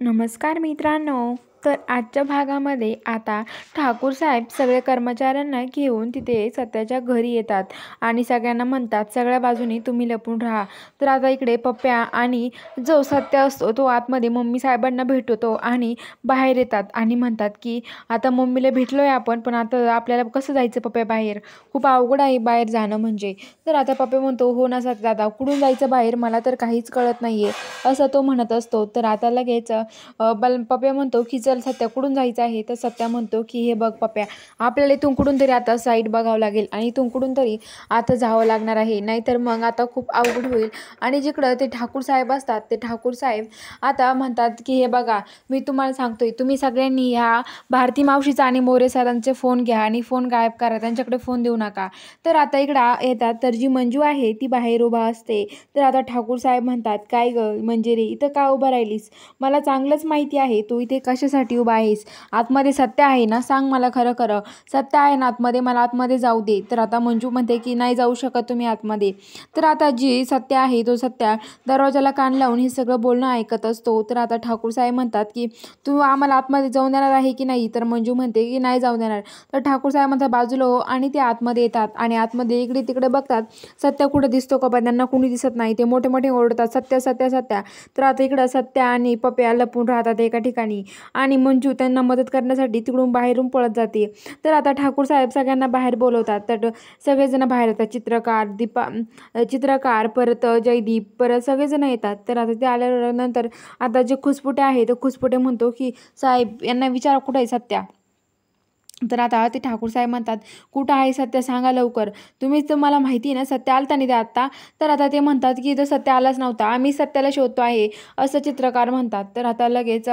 नमस्कार मित्रांनो. तर आजच्या भागामध्ये आता ठाकूर साहेब सगळे कर्मचाऱ्यांना घेऊन तिथे सत्याच्या घरी येतात आणि सगळ्यांना म्हणतात सगळ्या बाजूनी तुम्ही लपून राहा. तर आता इकडे पप्प्या आणि जो सत्य असतो तो आतमध्ये मम्मी साहेबांना भेटतो आणि बाहेर येतात आणि म्हणतात की आता मम्मीला भेटलोय आपण, पण आता आपल्याला कसं जायचं पप्प्या बाहेर, खूप अवघड आहे बाहेर जाणं म्हणजे. तर आता पप्प्या म्हणतो हो ना सत्य, दादा कुठून जायचं बाहेर मला तर काहीच कळत नाहीये असं तो म्हणत असतो. तर आता लगेच पप्प्या म्हणतो की चल सत्या कुठून जायचं आहे. तर सत्या म्हणतो की हे बघ पप्प्या, आपल्याला इथून कुठून तरी आता साईड बघावं लागेल आणि इथून कुठून तरी आता जावं लागणार आहे, नाहीतर मग आता खूप अवघड होईल. आणि जिकडं ते ठाकूर साहेब असतात ते ठाकूर साहेब आता म्हणतात की हे बघा मी तुम्हाला सांगतोय, तुम्ही सगळ्यांनी ह्या भारती मावशीचा आणि मोरे सरांचे फोन घ्या आणि फोन गायब करा, त्यांच्याकडे फोन देऊ नका. तर आता इकडं येतात तर जी मंजू आहे ती बाहेर उभा असते. तर आता ठाकूर साहेब म्हणतात काय ग म्हणजे रे इथं का उभं राहिलीस, मला चांगलंच माहिती आहे तू इथे कशासाठी उभा आहेस. आतमध्ये सत्य आहे ना, सांग मला खरं खरं, सत्य आहे ना आतमध्ये, मला आतमध्ये जाऊ दे. तर आता मंजू म्हणते की नाही जाऊ शकत तुम्ही आतमध्ये. तर आता जी सत्य आहे तो सत्या दरवाजाला कान लावून हे सगळं बोलणं ऐकत असतो. तर आता ठाकूर साहेब म्हणतात की तू आम्हाला आतमध्ये जाऊन देणार आहे की नाही. तर मंजू म्हणते की नाही जाऊ देणार. तर ठाकूर साहेब म्हणतात बाजूला हो आणि ते आतमध्ये येतात आणि आतमध्ये इकडे तिकडे बघतात सत्य कुठं दिसतो का, पण त्यांना कुणी दिसत नाही. ते मोठे मोठे ओरडतात सत्य सत्य सत्य. तर आता इकडं सत्य आणि पप्प्या लपून राहतात एका ठिकाणी आणि मंजू त्यांना मदत करण्यासाठी तिकडून बाहेरून पळत जाते. तर आता ठाकूर साहेब सगळ्यांना बाहेर बोलवतात. तर सगळेजण बाहेर येतात, चित्रकार परत जयदीप परत सगळेजण येतात. तर आता ते आल्यानंतर आता जे खुसपुटे आहे तर खुसपुटे म्हणतो की साहेब यांना विचारा कुठं आहे सत्या. तर आता ते ठाकूर साहेब म्हणतात कुठं आहे सत्य सांगा लवकर, तुम्हीच तर मला माहिती आहे ना सत्य आलता नाही ते आत्ता. तर आता ते म्हणतात की इथं सत्य आलाच नव्हता, आम्ही सत्याला शोधतो आहे असं चित्रकार म्हणतात. तर आता लगेच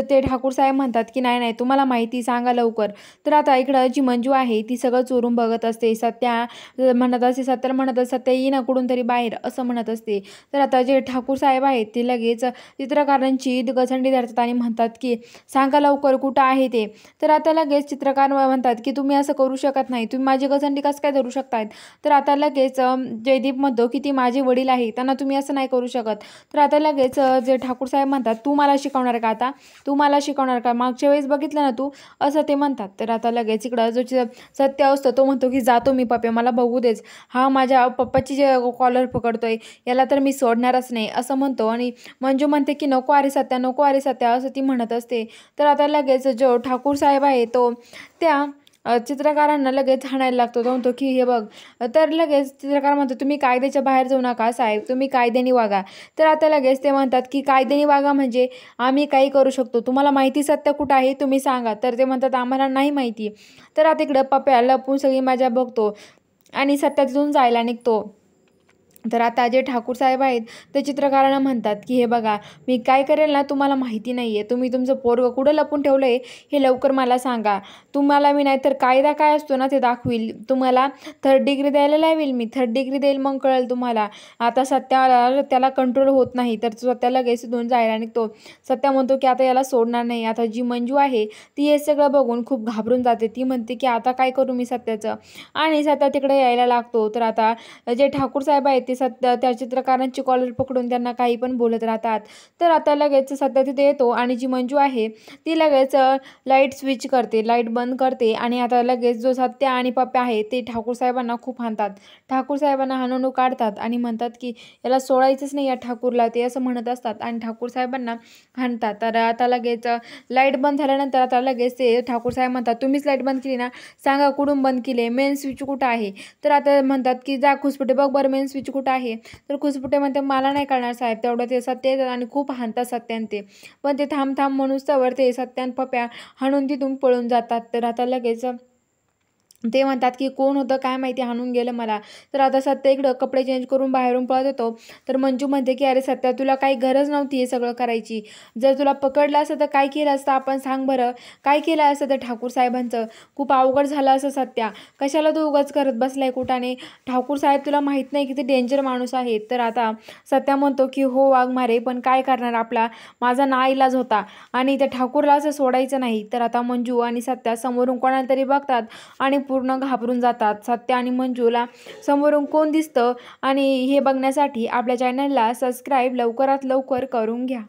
ते ठाकूर साहेब म्हणतात की नाही नाही तुम्हाला माहिती सांगा लवकर. तर आता इकडं जी मंजू आहे ती सगळं चोरून बघत असते. सत्या म्हणत असते, सत्याला म्हणत असते सत्य येई ना कुठून तरी बाहेर असं म्हणत असते. तर आता जे ठाकूर साहेब आहेत ते लगेच चित्रकारांची गचंडी धरतात आणि म्हणतात की सांगा लवकर कुठं आहे ते. तर आता लगेच चित्रकार म्हणतात की तुम्ही असं करू शकत नाही, तुम्ही माझी गचंडी कसं काय धरू शकतायत. तर आता लगेच जयदीप म्हणतो की ती माझे वडील आहे, त्यांना तुम्ही असं नाही करू शकत. तर आता लगेच जे ठाकूर साहेब म्हणतात तू मला शिकवणार का, आता तू मला शिकवणार का, मागच्या वेळेस बघितलं ना तू असं ते म्हणतात. तर आता लगेच इकडं जो सत्य असतो तो म्हणतो की जातो मी पप्पा, मला बघू देच, हा माझ्या पप्पाची जे कॉलर पकडतोय याला तर मी सोडणारच नाही असं म्हणतो. आणि मंजू म्हणते की नको अरे सत्या नको अरे सत्या असं ती म्हणत असते. तर आता लगेच जो ठाकूर साहेब आहे तो त्या चित्रकारांना लगेच हाणायला लागतो. तो म्हणतो की हे बघ. तर लगेच चित्रकार म्हणतो तुम्ही कायद्याच्या बाहेर जाऊ नका साहेब, तुम्ही कायद्याने वागा. तर आता लगेच ते म्हणतात की कायद्याने वागा म्हणजे आम्ही काही करू शकतो, तुम्हाला माहिती सत्य कुठं आहे तुम्ही सांगा. तर ते म्हणतात आम्हाला नाही माहिती. तर आता इकडं पप्प्या लपून सगळी मजा बघतो आणि सत्या तिथून जायला निघतो. तर आता जे ठाकूर साहेब आहेत ते चित्रकारांना म्हणतात की हे बघा मी काय करेल ना तुम्हाला माहिती नाही आहे, तुम्ही तुमचं पोरगं कुठं लपून ठेवलं आहे हे लवकर मला सांगा. तुम्हाला मी नाहीतर कायदा काय असतो ना ते दाखवील, तुम्हाला थर्ड डिग्री द्यायला लावेल, मी थर्ड डिग्री देईल मग कळेल तुम्हाला. आता सत्याला त्याला कंट्रोल होत नाही तर सत्याला लगेच दोन जायला निघतो. सत्या म्हणतो की आता याला सोडणार नाही. आता जी मंजू आहे ती हे सगळं बघून खूप घाबरून जाते. ती म्हणते की आता काय करू मी सत्याचं, आणि सत्या तिकडे यायला लागतो. तर आता जे ठाकूर साहेब आहेत ते सत्य त्या चित्रकारांची कॉलर पकडून त्यांना काही पण बोलत राहतात. तर आता लगेच सत्य तिथे येतो आणि जी मंजू आहे ती लगेच लाईट स्विच करते, लाईट बंद करते. आणि आता लगेच जो सत्य आणि पप्प्या आहे ते ठाकूर साहेबांना खूप हाणतात, ठाकूर साहेबांना हाणून काढतात आणि म्हणतात की याला सोडायचंच नाही या ठाकूरला, ते असं म्हणत असतात आणि ठाकूर साहेबांना हाणतात. तर आता लगेच लाईट बंद झाल्यानंतर आता लगेच ते ठाकूर साहेब म्हणतात तुम्हीच लाईट बंद केली ना, सांगा कुठून बंद केली, मेन स्विच कुठं आहे. तर आता म्हणतात की जा खुसपुटे बघ बरं मेन स्विच कुठं आहे. तर खुसपुटे म्हणते मला नाही कळणार साहेब. तेवढं ते सत्य येतात आणि खूप हाणतात सत्यान ते, पण ते थांब थांब म्हणून तवर ते सत्यान पप्प्या हाणून तिथून पळून जातात. तर आता लगेच ते म्हणतात की कोण होतं काय माहिती हाणून गेलं मला. तर आता सत्य इकडं कपडे चेंज करून बाहेरून पळत येतो. तर मंजू म्हणते की अरे सत्या तुला काही गरज नव्हती हे सगळं करायची, जर तुला पकडलं असतं तर काय केलं असतं आपण, सांग बरं काय केलं असतं तर ठाकूर साहेबांचं, खूप अवघड झालं असं सत्या, कशाला तू उगाच करत बसलाय कुठाने, ठाकूर साहेब तुला माहीत नाही किती डेंजर माणूस आहे. तर आता सत्या म्हणतो की हो वाघमारे, पण काय करणार आपला माझा नाईलाज होता आणि त्या ठाकूरला असं सोडायचं नाही. तर आता मंजू आणि सत्या समोरून कोणाला तरी बघतात आणि पूर्ण घाबरून जातात. सत्य आणि मंजूला समोरून कोण दिसतं आणि हे बघण्यासाठी आपल्या चॅनलला सबस्क्राईब लवकरात लवकर करून घ्या.